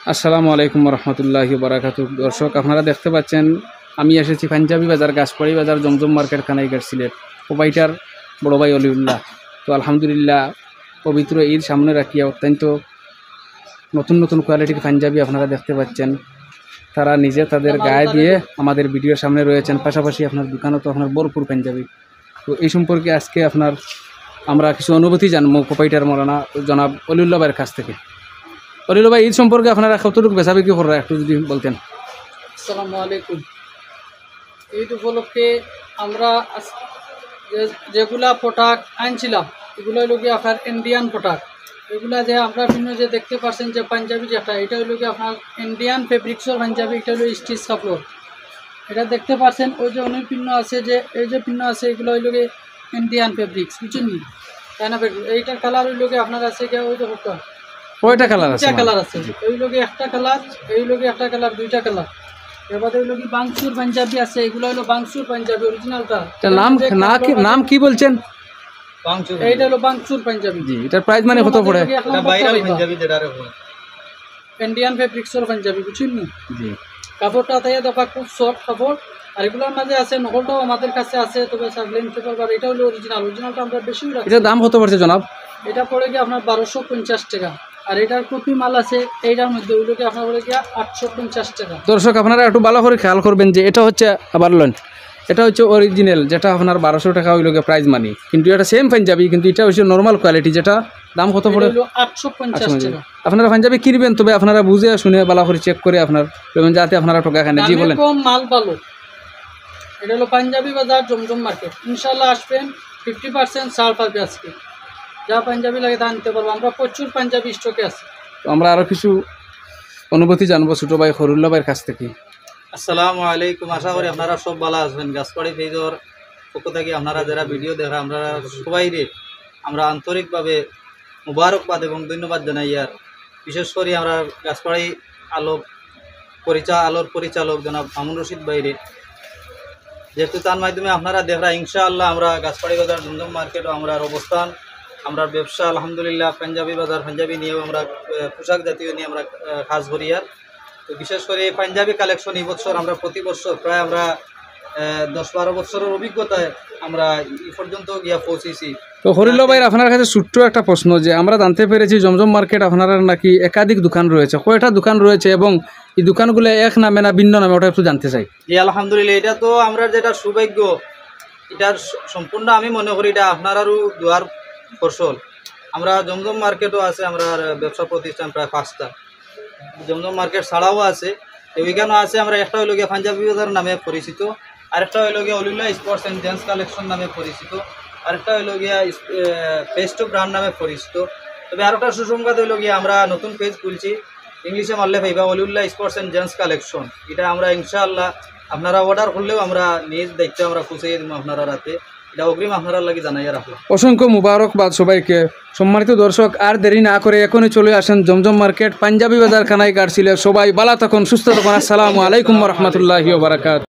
আসসালামু আলাইকুম রহমতুল্লাহি বারাকাতুহু। দর্শক আপনারা দেখতে পাচ্ছেন আমি এসেছি পাঞ্জাবি বাজার, গাছপাড়ি বাজার, জমজম মার্কেট, কানাইঘাট, সিলেট। ওবাইটার বড় ভাই অলিউল্লাহ। তো আলহামদুলিল্লাহ পবিত্র ঈদ সামনে রাখিয়া অত্যন্ত নতুন নতুন কোয়ালিটির পাঞ্জাবি আপনারা দেখতে পাচ্ছেন। তারা নিজে তাদের গায়ে দিয়ে আমাদের ভিডিওর সামনে রয়েছেন। পাশাপাশি আপনার দোকানও তো আপনার ভরপুর পাঞ্জাবি। তো এই সম্পর্কে আজকে আমরা কিছু অনুভূতি জানবো কোপাইটার মৌলানা জনাব অলিউল্লাহ ভাইয়ের কাছ থেকে। অলিউল্লাহ ভাই, ঈদ সম্পর্কে আপনারা কতটুকু বেচাবিক্রি করা একটু যদি বলতেন। আসসালামু আলাইকুম। ঈদ উপলক্ষে আমরা যেগুলা প্রোডাক্ট আনছিলাম এগুলো হলো কি আপনার ইন্ডিয়ান প্রোডাক্ট। এগুলা যে আমরা ভিন্ন যে দেখতে পাচ্ছেন যে পাঞ্জাবি যেটা, এটা হলো কি আপনার ইন্ডিয়ান ফেব্রিক্সর পাঞ্জাবি। এটা হলো স্টিচ কাপড়। এটা দেখতে পাচ্ছেন ওই যে অনেক পিন্ন আছে, যে এই যে পিন্ন আছে এগুলো হইল কি ইন্ডিয়ান ফেব্রিক্স, বুঝছেন নি? তাই না? এইটার কালার হইল কি আপনার আছে কি ওই যে কয়টা কালার আছে? কালার আছে। এই লোকে একটা কালার, এই লোকে একটা কালার, দুইটা কালার। এবারে ওই লোকে বাংসুর পাঞ্জাবি আছে, এগুলো হলো বাংসুর পাঞ্জাবি অরিজিনালটা। নাম কি বলছেন? বাংসুর। এইটা হলো বাংসুর পাঞ্জাবি। জি, এটার প্রাইস মানে কত পড়ে? এটা ভাইরাল পাঞ্জাবি যেটা রে ইন্ডিয়ান ফেব্রিক্সর পাঞ্জাবি, বুঝছেন নি? জি। কাপড়টা তাই দেখা খুব সফট কাপড়। আর এগুলোর মাঝে আছে নকলটাও আমাদের কাছে আছে, তবে সাগলেন পেপার বার এটা হলো অরিজিনাল। অরিজিনালটা আমরা বেশি রাখি। এটার দাম কত পড়ছে জনাব? এটা পড়ে গিয়ে আপনার 1250 টাকা। আর এটার কপি মাল আছে এইটার মধ্যে, ওইগুলোকে আপনার পড়ে গিয়ে 850 টাকা। দর্শক আপনারা একটু ভালো করে খেয়াল করবেন যে এটা হচ্ছে আবার লন, এটা হচ্ছে অরিজিনাল, যেটা আপনার 1200 টাকা ওই লোকে প্রাইস মানি। কিন্তু এটা সেম পাঞ্জাবি, কিন্তু এটা হচ্ছে নর্মাল কোয়ালিটি, যেটা দাম কত পড়ে? 850 টাকা। আপনারা পাঞ্জাবি কিনবেন তবে আপনারা বুঝে শুনে ভালো করে চেক করে আপনার যাতে আপনারা ঠকা খান। জি বলেন। কম মাল ভালো। এটা হলো পাঞ্জাবি বাজার, জমজম মার্কেট। ইনশাআল্লাহ আসবেন, 50% ছাড় পাবে আজকে। যা পাঞ্জাবি লাগে তা নিতে পারবো। আমরা প্রচুর পাঞ্জাবি স্টকে আছে। তো আমরা আরও কিছু অনুভূতি জানবো ছোটো ভাই খরুল্লাহ ভাইয়ের কাছ থেকে। আসসালামু আলাইকুম। আশা করি আপনারা সব ভালো আছেন। গাছপাড়ি পেজর পক্ষ থেকে আপনারা যারা ভিডিও দেখা আমরা সবাই আমরা আন্তরিকভাবে মুবারকবাদ এবং ধন্যবাদ জানাই। আর বিশেষ করে আমরা গাছপাড়ি আলোর পরিচালক জনাব মামুন রশিদ ভাইরে, যেহেতু তার মাধ্যমে আপনারা দেখা ইনশাআল্লাহ আমরা গাছপাড়ি বাজার, জমজম মার্কেটও আমরা অবস্থান, আমরা ব্যবসা আলহামদুলিল্লাহ পাঞ্জাবি বাজার, পাঞ্জাবি নিয়েও আমরা পোশাক জাতীয় নিয়ে আমরা কাজ করি। আর তো বিশেষ করে পাঞ্জাবি কালেকশন এই বছর আমরা প্রতি বছর প্রায় আমরা 10-12 বছরের অভিজ্ঞতায় আমরা এই পর্যন্ত গিয়া পৌঁছেছি। তো হরিল্লা ভাই, আপনার কাছে ছোট্ট একটা প্রশ্ন, যে আমরা জানতে পেরেছি জমজম মার্কেট আপনার নাকি একাধিক দোকান রয়েছে, কয়টা দোকান রয়েছে এবং এই দোকানগুলো এক নামে না ভিন্ন নামে, ওটা একটু জানতে চাই। জি আলহামদুলিল্লাহ, এটা তো আমরা যেটা সৌভাগ্য, এটার সম্পূর্ণ আমি মনে করি এটা আপনারও দুয়ার ফসল। আমরা জমজম মার্কেটও আছে, আমরা ব্যবসা প্রতিষ্ঠান প্রায় 5টা। জমজম মার্কেট ছাড়াও আছে, ওইখানেও আছে। আমরা একটা হইল গিয়ে পাঞ্জাবি বাজার নামে পরিচিত, আরেকটা হইল গিয়ে Waliullah sports and gents collection নামে পরিচিত, আরেকটা হইল গিয়া ফেস্টো ব্র্যান্ড নামে পরিচিত। তবে আরেকটা সুসংবাদ হইল গিয়ে আমরা নতুন পেজ খুলছি, ইংলিশে মারলে পাইবা Waliullah sports and gents collection. এটা আমরা ইনশাআল্লাহ আপনারা অর্ডার করলেও আমরা নিজ দায়িত্ব আমরা পৌঁছে দেবো আপনারা রাতে। এটা অগ্রিম আপনারা লাগে জানাইয়া রাখলাম। অসংখ্য মুবারকবাদ সবাইকে। সম্মানিত দর্শক, আর দেরি না করে এখনই চলে আসেন জমজম মার্কেট, পাঞ্জাবি বাজার, কানাইঘাট, সিলেট। সবাই ভালো থাকুন, সুস্থ থাকুন। আসসালামু আলাইকুম রহমতুল্লাহি ওয়া বারাকাতুহু।